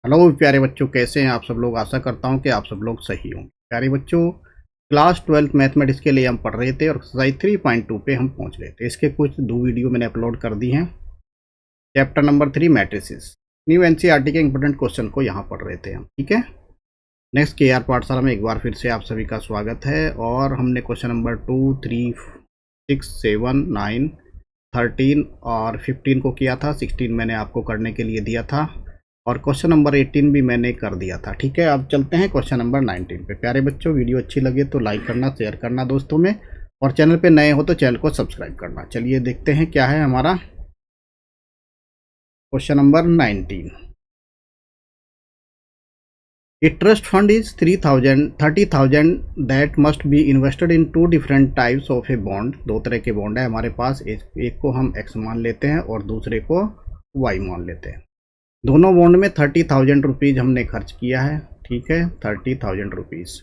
Hello प्यारे बच्चों, कैसे हैं आप सब लोग। आशा करता हूं कि आप सब लोग सही होंगे। प्यारे बच्चों, क्लास 12 मैथमेटिक्स के लिए हम पढ़ रहे थे और एक्सरसाइज 3.2 पे हम पहुंच रहे थे। इसके कुछ 2 वीडियो मैंने अपलोड कर दी हैं। Chapter number 3 matrices, new NCERT के इंपॉर्टेंट क्वेश्चन को यहाँ पढ़ रहे थे हम। ठीक है, नेक्स्ट के आर पाठशाला में एक बार फिर से आप सभी का स्वागत है। और हमने क्वेश्चन नंबर 2, 3, 6, 7, 9, 13 और 15 को किया था। 16 मैंने आपको करने के लिए दिया था और क्वेश्चन नंबर 18 भी मैंने कर दिया था। ठीक है, अब चलते हैं क्वेश्चन नंबर 19 पे। प्यारे बच्चों, वीडियो अच्छी लगे तो लाइक करना, शेयर करना दोस्तों में, और चैनल पे नए हो तो चैनल को सब्सक्राइब करना। चलिए देखते हैं क्या है हमारा question number 19। A trust fund is 30,000 that must be invested in 2 different types of a bond. 2 तरह के बॉन्ड है हमारे पास। एक को हम एक्स मान लेते हैं और दूसरे को वाई मान लेते हैं। दोनों बॉन्ड में 30,000 रुपीज़ हमने खर्च किया है। ठीक है, 30,000 रुपीज़।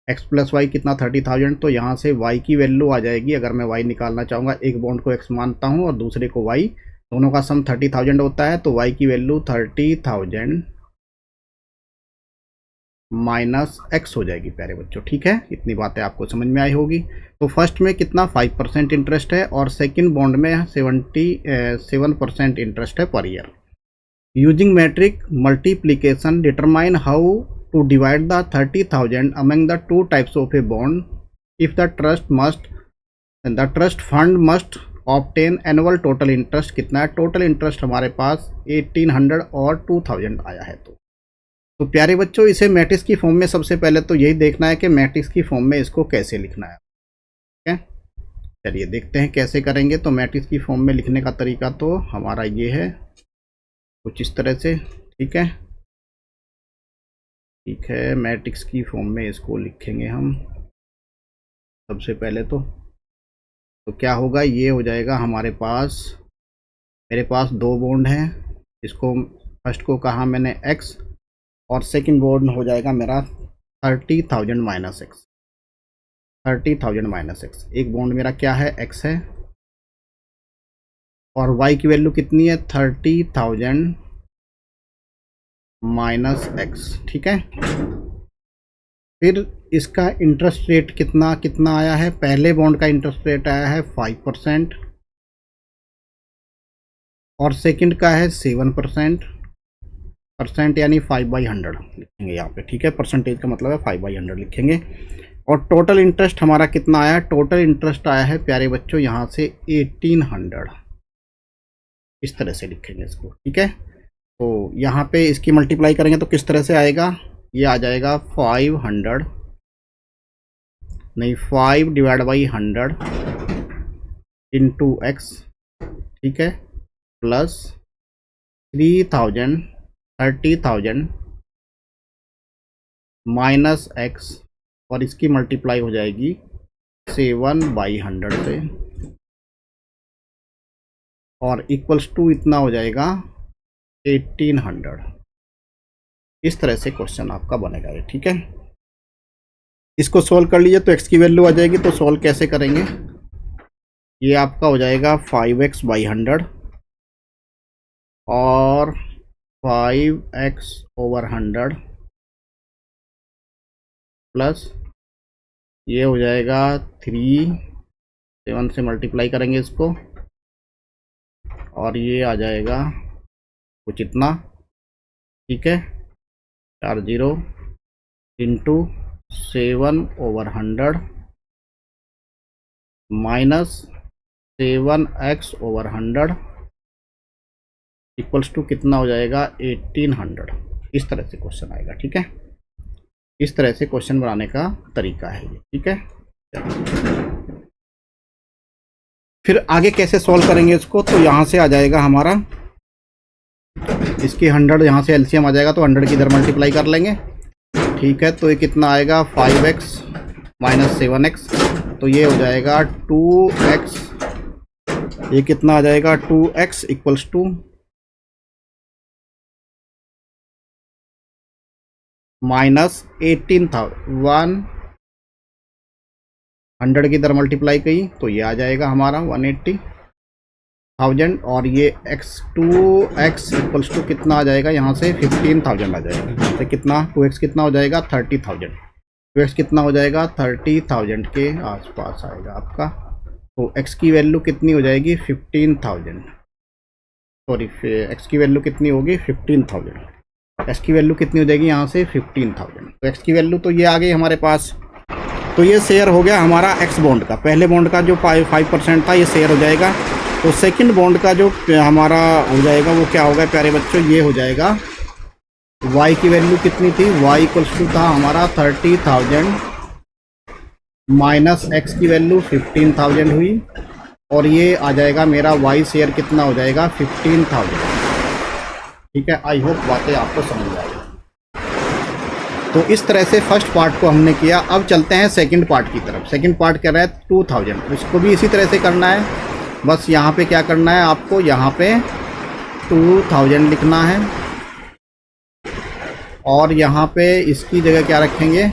एक्स प्लस वाई कितना 30,000, तो यहाँ से वाई की वैल्यू आ जाएगी। अगर मैं वाई निकालना चाहूँगा, एक बॉन्ड को एक्स मानता हूँ और दूसरे को वाई, दोनों का सम 30,000 होता है, तो वाई की वैल्यू 30,000 माइनस एक्स हो जाएगी। प्यारे बच्चों, ठीक है, इतनी बातें आपको समझ में आई होगी। तो फर्स्ट में कितना 5% इंटरेस्ट है और सेकेंड बॉन्ड में 77% इंटरेस्ट है per year. Using metric multiplication, determine how to divide the 30,000 among the 2 types of a bond. If the trust fund must obtain annual total interest कितना है? टोटल इंटरेस्ट हमारे पास 1800 और 2000 आया है। तो प्यारे बच्चों, इसे मैट्रिक्स की फॉर्म में सबसे पहले तो यही देखना है कि मैट्रिक्स की फॉर्म में इसको कैसे लिखना है। ठीक है, चलिए देखते हैं कैसे करेंगे। तो मैट्रिक्स की फॉर्म में लिखने का तरीका तो हमारा ये है, कुछ इस तरह से। ठीक है, ठीक है, मैट्रिक्स की फॉर्म में इसको लिखेंगे हम सबसे पहले। तो क्या होगा, ये हो जाएगा हमारे पास, मेरे पास 2 बॉन्ड हैं। इसको फर्स्ट को कहा मैंने एक्स और सेकंड बॉन्ड हो जाएगा मेरा 30,000 माइनस एक्स। 30,000 माइनस एक्स, एक बॉन्ड मेरा क्या है, एक्स है, और वाई की वैल्यू कितनी है, 30,000 माइनस एक्स। ठीक है, फिर इसका इंटरेस्ट रेट कितना कितना आया है। पहले बॉन्ड का इंटरेस्ट रेट आया है 5% और सेकंड का है 7%। परसेंट यानी 5/100 लिखेंगे यहाँ पे। ठीक है, परसेंटेज का मतलब है 5/100 लिखेंगे। और टोटल इंटरेस्ट हमारा कितना आया, टोटल इंटरेस्ट आया है प्यारे बच्चों यहाँ से 1800। इस तरह से लिखेंगे इसको। ठीक है, तो यहाँ पे इसकी मल्टीप्लाई करेंगे तो किस तरह से आएगा, ये आ जाएगा 500 नहीं 5/100 इंटू एक्स। ठीक है, प्लस 30,000 माइनस एक्स, और इसकी मल्टीप्लाई हो जाएगी 7/100 से, और इक्वल्स टू इतना हो जाएगा 1800। इस तरह से क्वेश्चन आपका बनेगा ये। ठीक है, इसको सॉल्व कर लीजिए तो x की वैल्यू आ जाएगी। तो सॉल्व कैसे करेंगे, ये आपका हो जाएगा 5x/100 और 5x/100 प्लस ये हो जाएगा 7 से मल्टीप्लाई करेंगे इसको, और ये आ जाएगा कुछ इतना। ठीक है, 40 into 7/100 minus 7x/100 equals to कितना हो जाएगा 1800। इस तरह से क्वेश्चन आएगा। ठीक है, इस तरह से क्वेश्चन बनाने का तरीका है ये। ठीक है, फिर आगे कैसे सॉल्व करेंगे इसको, तो यहाँ से आ जाएगा हमारा, इसकी 100 यहाँ से एलसीएम आ जाएगा तो 100 की इधर मल्टीप्लाई कर लेंगे। ठीक है, तो ये कितना आएगा 5x माइनस 7x, तो ये हो जाएगा 2x। ये कितना आ जाएगा 2x इक्वल्स टू माइनस 18,000 100 की इधर मल्टीप्लाई की तो ये आ जाएगा हमारा 180 1000 और ये x इक्वल्स टू कितना आ जाएगा, यहाँ से 15,000 आ जाएगा। यहाँ से कितना 2x कितना हो जाएगा 30,000, 2x कितना हो जाएगा 30,000 के आसपास आएगा आपका। तो x की वैल्यू कितनी हो जाएगी 15,000, सॉरी x की वैल्यू कितनी होगी 15,000, x की वैल्यू कितनी हो जाएगी यहाँ से 15,000। तो x की वैल्यू तो ये आ गई हमारे पास। तो ये शेयर हो गया हमारा x बॉन्ड का, पहले बॉन्ड का जो 5% था ये शेयर हो जाएगा। तो सेकंड बॉन्ड का जो हमारा हो जाएगा वो क्या होगा प्यारे बच्चों, ये हो जाएगा y की वैल्यू कितनी थी, y इक्वल्स टू था हमारा 30,000 माइनस x की वैल्यू 15,000 हुई, और ये आ जाएगा मेरा y शेयर कितना हो जाएगा 15,000। ठीक है, आई होप बातें आपको समझ आएगी। तो इस तरह से फर्स्ट पार्ट को हमने किया। अब चलते हैं सेकंड पार्ट की तरफ। सेकंड पार्ट क्या रहा है 2000, उसको भी इसी तरह से करना है। बस यहाँ पे क्या करना है आपको, यहाँ पे 2000 लिखना है और यहाँ पे इसकी जगह क्या रखेंगे,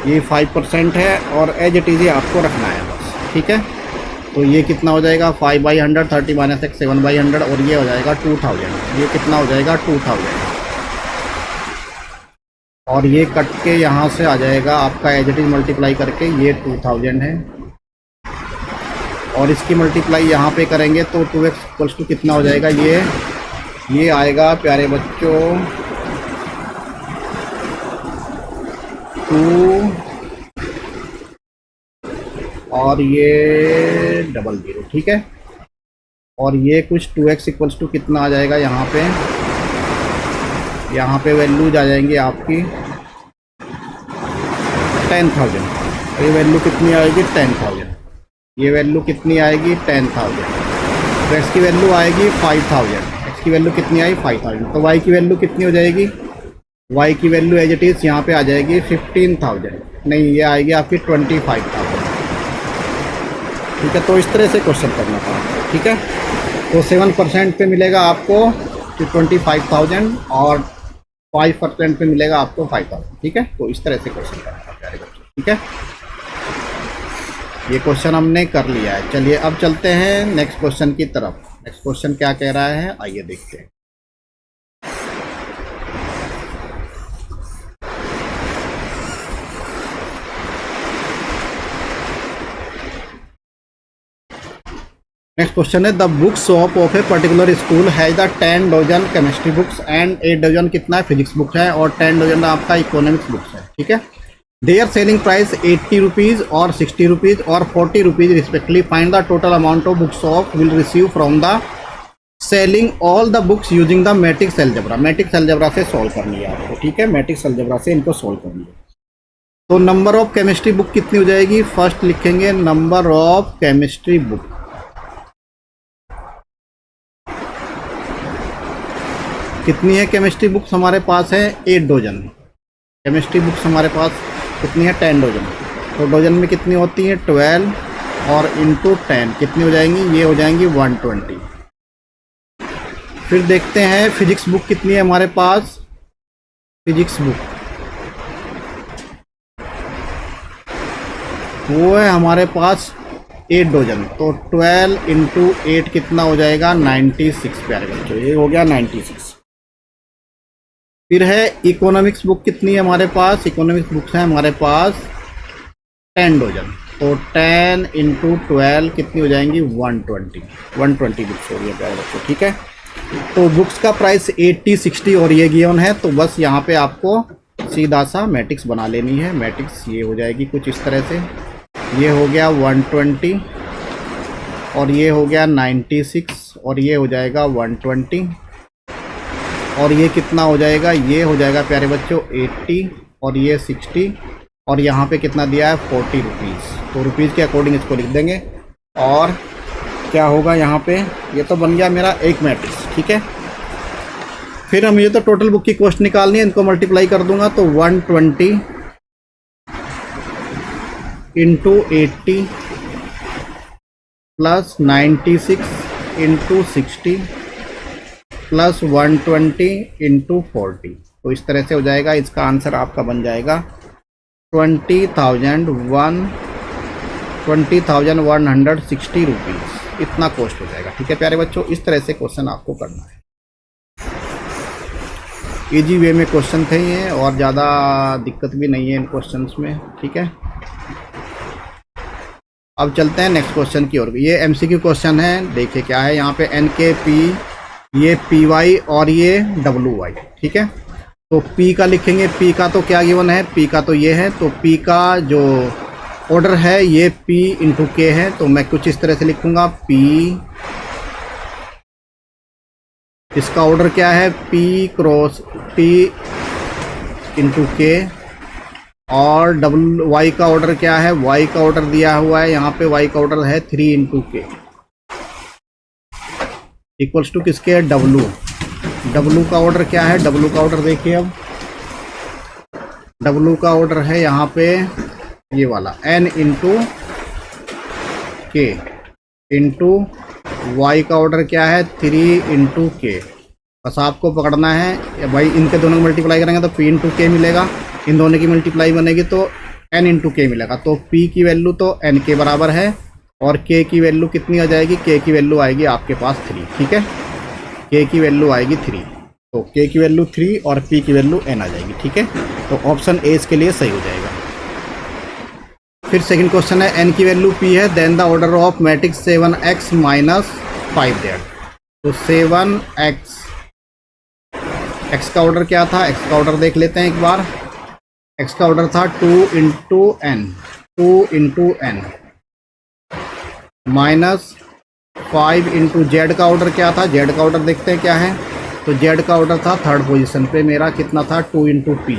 ये 5% है और एज इट इज़ आपको रखना है बस। ठीक है, तो ये कितना हो जाएगा 5/100, 30 माइनस x 7/100 और ये हो जाएगा 2000। ये कितना हो जाएगा 2000 और ये कट के यहाँ से आ जाएगा आपका एज इट इज मल्टीप्लाई करके, ये 2000 है और इसकी मल्टीप्लाई यहाँ पे करेंगे तो 2x इक्वल्स टू कितना हो जाएगा, ये आएगा प्यारे बच्चों 2 और ये 00। ठीक है, और ये कुछ 2x इक्वल्स टू कितना आ जाएगा, यहाँ पे वैल्यूज आ जाएंगी आपकी 10,000। ये वैल्यू कितनी आएगी 10,000, ये वैल्यू कितनी आएगी 10,000। तो x की वैल्यू आएगी 5,000, x की वैल्यू कितनी आई 5,000। तो y की वैल्यू कितनी हो जाएगी, y की वैल्यू एज इट इज़ यहाँ पे आ जाएगी 15,000, नहीं ये आएगी आपकी 25,000। ठीक है, तो इस तरह से क्वेश्चन करना पड़ेगा। ठीक है, तो 7% पे मिलेगा आपको 25,000 और 5% पे मिलेगा आपको 5,000। ठीक है, तो इस तरह से क्वेश्चन करना है प्यारे बच्चों। ठीक है, ये क्वेश्चन हमने कर लिया है। चलिए अब चलते हैं नेक्स्ट क्वेश्चन की तरफ। नेक्स्ट क्वेश्चन क्या कह रहा है, आइए देखते हैं। नेक्स्ट क्वेश्चन है the book shop of a particular school has the 10 dozen chemistry books and 8 dozen कितना फिजिक्स बुक है और 10 डजन आपका इकोनॉमिक्स बुक्स है। ठीक है, देयर सेलिंग प्राइस 80 रुपीज़ और 60 रुपीज़ और 40 rupees respectively. Find the total amount of book shop will receive from the selling all the books using the matrix algebra. Matrix algebra से solve करनी है आपको। ठीक है, मैट्रिक्स अलजेब्रा से इनको सॉल्व करनी है। तो नंबर ऑफ केमिस्ट्री बुक कितनी हो जाएगी, फर्स्ट लिखेंगे नंबर ऑफ केमिस्ट्री बुक। कितनी है केमिस्ट्री बुक्स हमारे पास है 8 डजन। केमिस्ट्री बुक्स हमारे पास कितनी है 10 डजन। तो डजन में कितनी होती है 12 और इंटू 10 कितनी हो जाएंगी, ये हो जाएंगी 120। फिर देखते हैं फिजिक्स बुक कितनी है हमारे पास। फिजिक्स बुक वो है हमारे पास 8 डजन। तो 12 इंटू 8 कितना हो जाएगा 96 प्यारे बच्चों, ये हो गया 96। फिर है इकोनॉमिक्स बुक कितनी है हमारे पास, इकोनॉमिक्स बुक्स हैं हमारे पास 10 डजन। तो 10 इंटू 12 कितनी हो जाएंगी 120 बुक्स हो रही है प्यारे बच्चों। ठीक है, तो बुक्स का प्राइस 80, 60 और ये गिवन है। तो बस यहाँ पे आपको सीधा सा मैट्रिक्स बना लेनी है। मैट्रिक्स ये हो जाएगी कुछ इस तरह से, ये हो गया 120 और ये हो गया 96 और ये हो जाएगा 120 और ये कितना हो जाएगा, ये हो जाएगा प्यारे बच्चों 80 और ये 60 और यहाँ पे कितना दिया है 40 रुपीज़। तो रुपीज़ के अकॉर्डिंग इसको लिख देंगे और क्या होगा यहाँ पे, ये तो बन गया मेरा एक मैट्रिक्स। ठीक है, फिर हम ये तो टोटल बुक की कॉस्ट निकालनी है, इनको मल्टीप्लाई कर दूंगा। तो 120 into 80 plus 96 into 60 plus 120 into 40। तो इस तरह से हो जाएगा। इसका आंसर आपका बन जाएगा 20,160 रुपीज़। इतना कॉस्ट हो जाएगा। ठीक है प्यारे बच्चों, इस तरह से क्वेश्चन आपको करना है। इजी वे में क्वेश्चन थे ये, और ज़्यादा दिक्कत भी नहीं है इन क्वेश्चंस में। ठीक है, अब चलते हैं नेक्स्ट क्वेश्चन की ओर। ये एमसीक्यू क्वेश्चन है, देखिए क्या है यहाँ पे, एन के पी, ये पी वाई और ये डब्लू वाई। ठीक है, तो पी का लिखेंगे, पी का तो क्या गिवन है, पी का तो ये है, तो पी का जो ऑर्डर है ये पी इंटू के है, तो मैं कुछ इस तरह से लिखूंगा, पी, इसका ऑर्डर क्या है, पी क्रॉस पी इंटू के, और डब्ल्यू वाई का ऑर्डर क्या है, वाई का ऑर्डर दिया हुआ है यहाँ पे, वाई का ऑर्डर है 3 इंटू के इक्वल्स टू किसके, डब्लू। डब्लू का ऑर्डर क्या है, डब्लू का ऑर्डर देखिए, अब डब्लू का ऑर्डर है यहाँ पे ये वाला n इंटू के, इंटू वाई का ऑर्डर क्या है 3 इंटू के। बस आपको पकड़ना है भाई, इनके दोनों को मल्टीप्लाई करेंगे तो p इंटू के मिलेगा, इन दोनों की मल्टीप्लाई बनेगी तो n इंटू के मिलेगा। तो p की वैल्यू तो n के बराबर है, और k की वैल्यू कितनी आ जाएगी, k की वैल्यू आएगी आपके पास 3। ठीक है, k की वैल्यू आएगी 3, तो k की वैल्यू 3 और p की वैल्यू n आ जाएगी। ठीक है, तो ऑप्शन ए इसके लिए सही हो जाएगा। फिर सेकंड क्वेश्चन है, n की वैल्यू p है, then the order of matrix 7x minus 5z। तो 7x, x का ऑर्डर क्या था, x का ऑर्डर देख लेते हैं एक बार। x का ऑर्डर था 2 into n, 2 into n, minus 5 into Z का ऑर्डर क्या था, जेड का ऑर्डर देखते हैं क्या है। तो जेड का ऑर्डर था थर्ड पोजीशन पे मेरा, कितना था, 2 इंटू पी,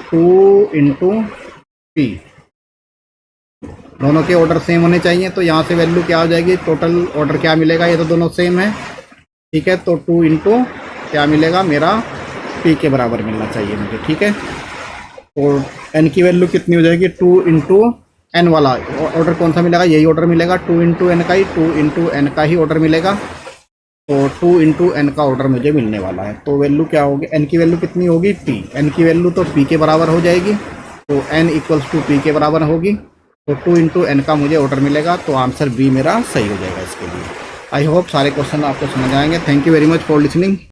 2 इंटू पी। दोनों के ऑर्डर सेम होने चाहिए, तो यहाँ से वैल्यू क्या हो जाएगी, टोटल ऑर्डर क्या मिलेगा, ये तो दोनों सेम है। ठीक है, तो 2 इंटू क्या मिलेगा, मेरा पी के बराबर मिलना चाहिए मुझे। ठीक है, तो एन की वैल्यू कितनी हो जाएगी, 2 इंटू एन वाला ऑर्डर कौन सा मिलेगा, यही ऑर्डर मिलेगा, 2 इंटू एन का ही, 2 इंटू एन का ही ऑर्डर मिलेगा। तो 2 इंटू एन का ऑर्डर मुझे मिलने वाला है। तो वैल्यू क्या होगी, एन की वैल्यू कितनी होगी, टी, एन की वैल्यू तो पी के बराबर हो जाएगी, तो एन इक्वल्स टू पी के बराबर होगी। तो 2 इंटू एन का मुझे ऑर्डर मिलेगा, तो आंसर बी मेरा सही हो जाएगा इसके लिए। आई होप सारे क्वेश्चन आपको समझ आएंगे। Thank you very much for listening.